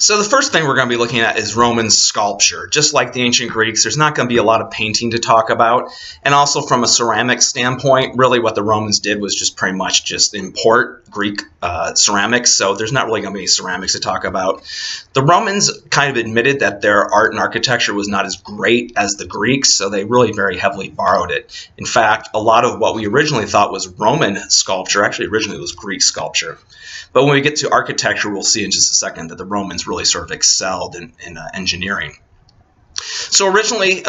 So the first thing we're going to be looking at is Roman sculpture. Just like the ancient Greeks, there's not going to be a lot of painting to talk about. And also from a ceramic standpoint, really what the Romans did was just pretty much just import Greek ceramics. So there's not really going to be any ceramics to talk about. The Romans kind of admitted that their art and architecture was not as great as the Greeks, so they really very heavily borrowed it. In fact, a lot of what we originally thought was Roman sculpture actually originally was Greek sculpture. But when we get to architecture, we'll see in just a second that the Romans really sort of excelled in engineering. So originally,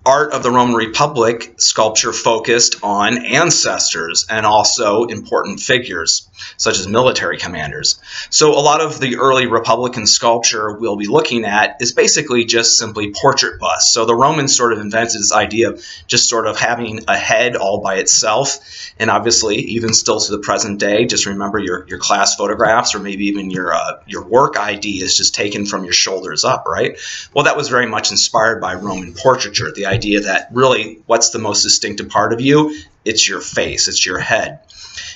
art of the Roman Republic, sculpture focused on ancestors and also important figures, such as military commanders. So a lot of the early Republican sculpture we'll be looking at is basically just simply portrait busts. So the Romans sort of invented this idea of just sort of having a head all by itself. And obviously, even still to the present day, just remember your class photographs or maybe even your work ID is just taken from your shoulders up, right? Well, that was very much inspired by Roman portraiture, the idea that really what's the most distinctive part of you? It's your face, it's your head.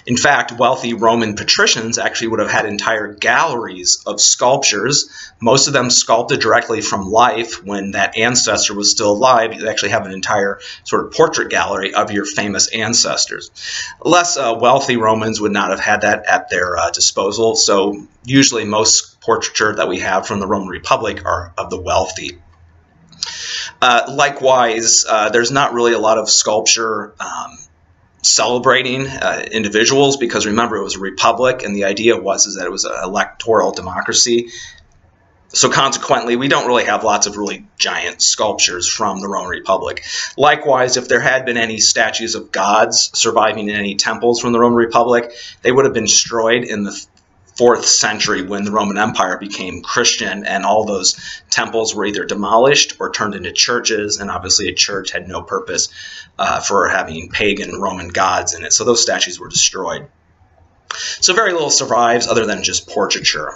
In fact, wealthy Roman patricians actually would have had entire galleries of sculptures, most of them sculpted directly from life when that ancestor was still alive. You actually have an entire sort of portrait gallery of your famous ancestors. Less wealthy Romans would not have had that at their disposal, so usually most portraiture that we have from the Roman Republic are of the wealthy. Likewise, there's not really a lot of sculpture celebrating individuals because remember it was a republic and the idea was that it was an electoral democracy. So consequently, we don't really have lots of really giant sculptures from the Roman Republic. Likewise, if there had been any statues of gods surviving in any temples from the Roman Republic, they would have been destroyed in the 4th century when the Roman Empire became Christian and all those temples were either demolished or turned into churches, and obviously a church had no purpose for having pagan Roman gods in it, so those statues were destroyed. So very little survives other than just portraiture.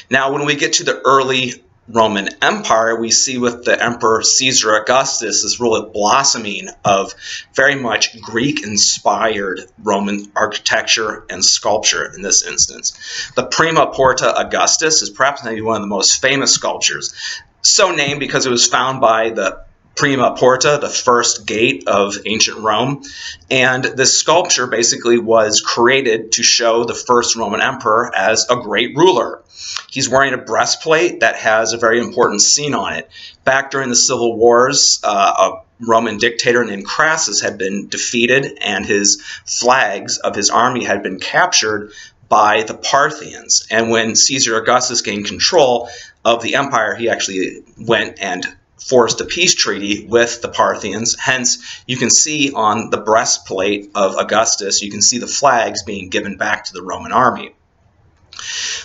Now when we get to the early Roman Empire, we see with the Emperor Caesar Augustus this real blossoming of very much Greek-inspired Roman architecture and sculpture in this instance. The Prima Porta Augustus is perhaps maybe one of the most famous sculptures, so named because it was found by the Prima Porta, the first gate of ancient Rome, and this sculpture basically was created to show the first Roman emperor as a great ruler. He's wearing a breastplate that has a very important scene on it. Back during the Civil Wars, a Roman dictator named Crassus had been defeated and his flags of his army had been captured by the Parthians. And when Caesar Augustus gained control of the empire, he actually went and forced a peace treaty with the Parthians. Hence, you can see on the breastplate of Augustus, you can see the flags being given back to the Roman army.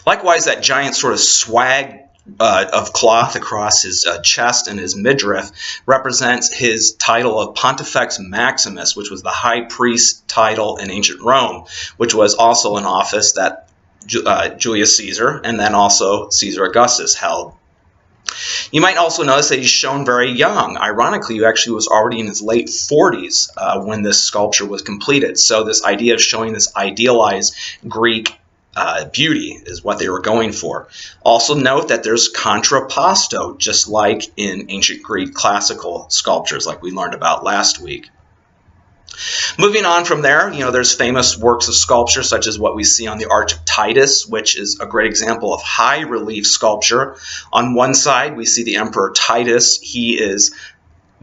Likewise, that giant sort of swag of cloth across his chest and his midriff represents his title of Pontifex Maximus, which was the high priest title in ancient Rome, which was also an office that Julius Caesar and then also Caesar Augustus held. You might also notice that he's shown very young. Ironically, he actually was already in his late 40s when this sculpture was completed. So this idea of showing this idealized Greek beauty is what they were going for. Also note that there's contrapposto, just like in ancient Greek classical sculptures like we learned about last week. Moving on from there, there's famous works of sculpture such as what we see on the Arch of Titus, which is a great example of high relief sculpture. On one side, we see the Emperor Titus. He is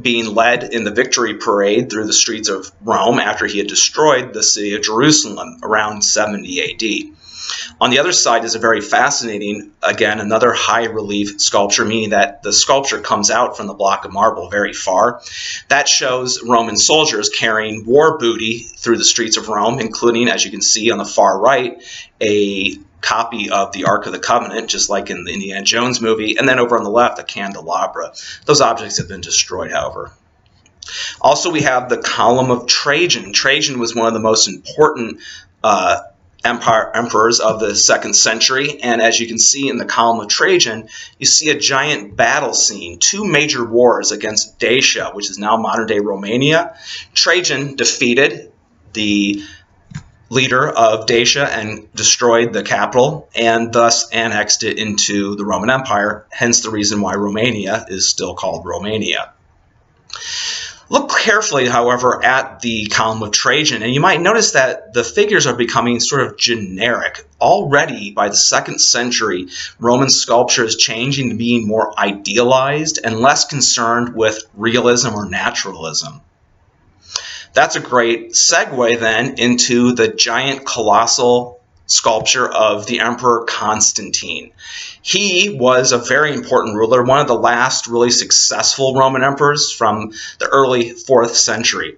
being led in the victory parade through the streets of Rome after he had destroyed the city of Jerusalem around 70 AD. On the other side is a very fascinating, again, another high relief sculpture, meaning that the sculpture comes out from the block of marble very far. That shows Roman soldiers carrying war booty through the streets of Rome, including, as you can see on the far right, a copy of the Ark of the Covenant, just like in the Indiana Jones movie, and then over on the left, a candelabra. Those objects have been destroyed, however. Also, we have the Column of Trajan. Trajan was one of the most important emperors of the 2nd century, and as you can see in the Column of Trajan, you see a giant battle scene, 2 major wars against Dacia, which is now modern-day Romania. Trajan defeated the leader of Dacia and destroyed the capital and thus annexed it into the Roman Empire, hence the reason why Romania is still called Romania. Look carefully, however, at the column of Trajan, and you might notice that the figures are becoming sort of generic. Already by the 2nd century, Roman sculpture is changing to being more idealized and less concerned with realism or naturalism. That's a great segue then into the giant colossal sculpture of the Emperor Constantine. He was a very important ruler, one of the last really successful Roman emperors from the early 4th century.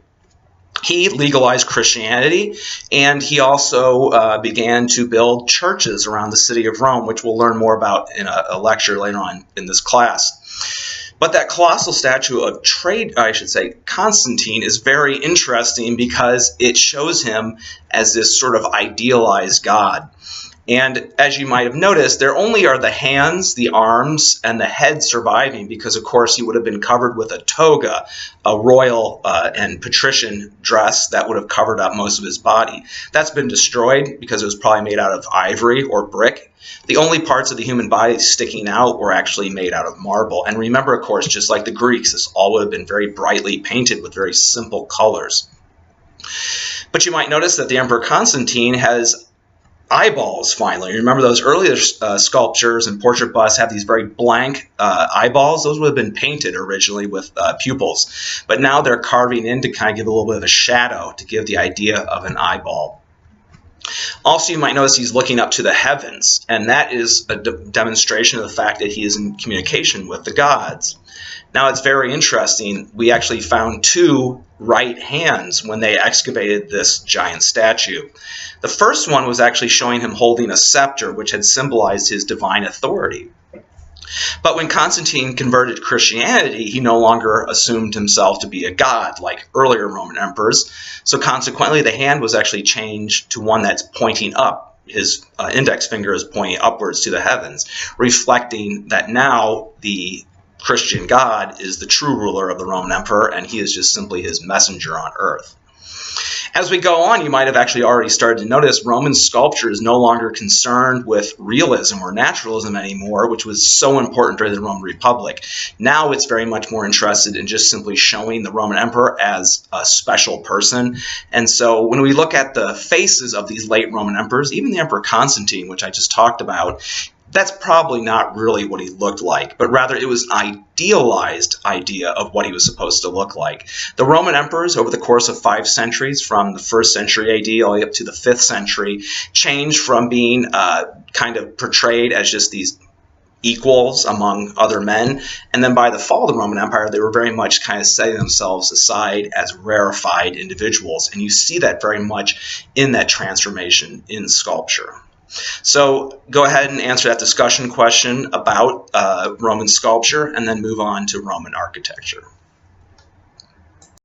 He legalized Christianity, and he also began to build churches around the city of Rome, which we'll learn more about in a lecture later on in this class. But that colossal statue of Constantine is very interesting because it shows him as this sort of idealized god. And as you might have noticed, there only are the hands, the arms, and the head surviving because, of course, he would have been covered with a toga, a royal and patrician dress that would have covered up most of his body. That's been destroyed because it was probably made out of ivory or brick. The only parts of the human body sticking out were actually made out of marble. And remember, of course, just like the Greeks, this all would have been very brightly painted with very simple colors. But you might notice that the Emperor Constantine has eyeballs, finally. Remember those earlier sculptures and portrait busts have these very blank eyeballs? Those would have been painted originally with pupils. But now they're carving in to kind of give a little bit of a shadow to give the idea of an eyeball. Also, you might notice he's looking up to the heavens, and that is a demonstration of the fact that he is in communication with the gods. Now, it's very interesting. We actually found 2 right hands when they excavated this giant statue. The first one was actually showing him holding a scepter, which had symbolized his divine authority. But when Constantine converted to Christianity, he no longer assumed himself to be a god like earlier Roman emperors. So consequently, the hand was actually changed to one that's pointing up. His index finger is pointing upwards to the heavens, reflecting that now the Christian God is the true ruler of the Roman emperor, and he is just simply his messenger on earth. As we go on, you might have actually already started to notice Roman sculpture is no longer concerned with realism or naturalism anymore, which was so important during the Roman Republic. Now it's very much more interested in just simply showing the Roman emperor as a special person. And so when we look at the faces of these late Roman emperors, even the Emperor Constantine, which I just talked about, that's probably not really what he looked like, but rather it was an idealized idea of what he was supposed to look like. The Roman emperors over the course of 5 centuries, from the 1st century AD all the way up to the 5th century, changed from being kind of portrayed as just these equals among other men, and then by the fall of the Roman Empire, they were very much kind of setting themselves aside as rarefied individuals, and you see that very much in that transformation in sculpture. So go ahead and answer that discussion question about Roman sculpture and then move on to Roman architecture.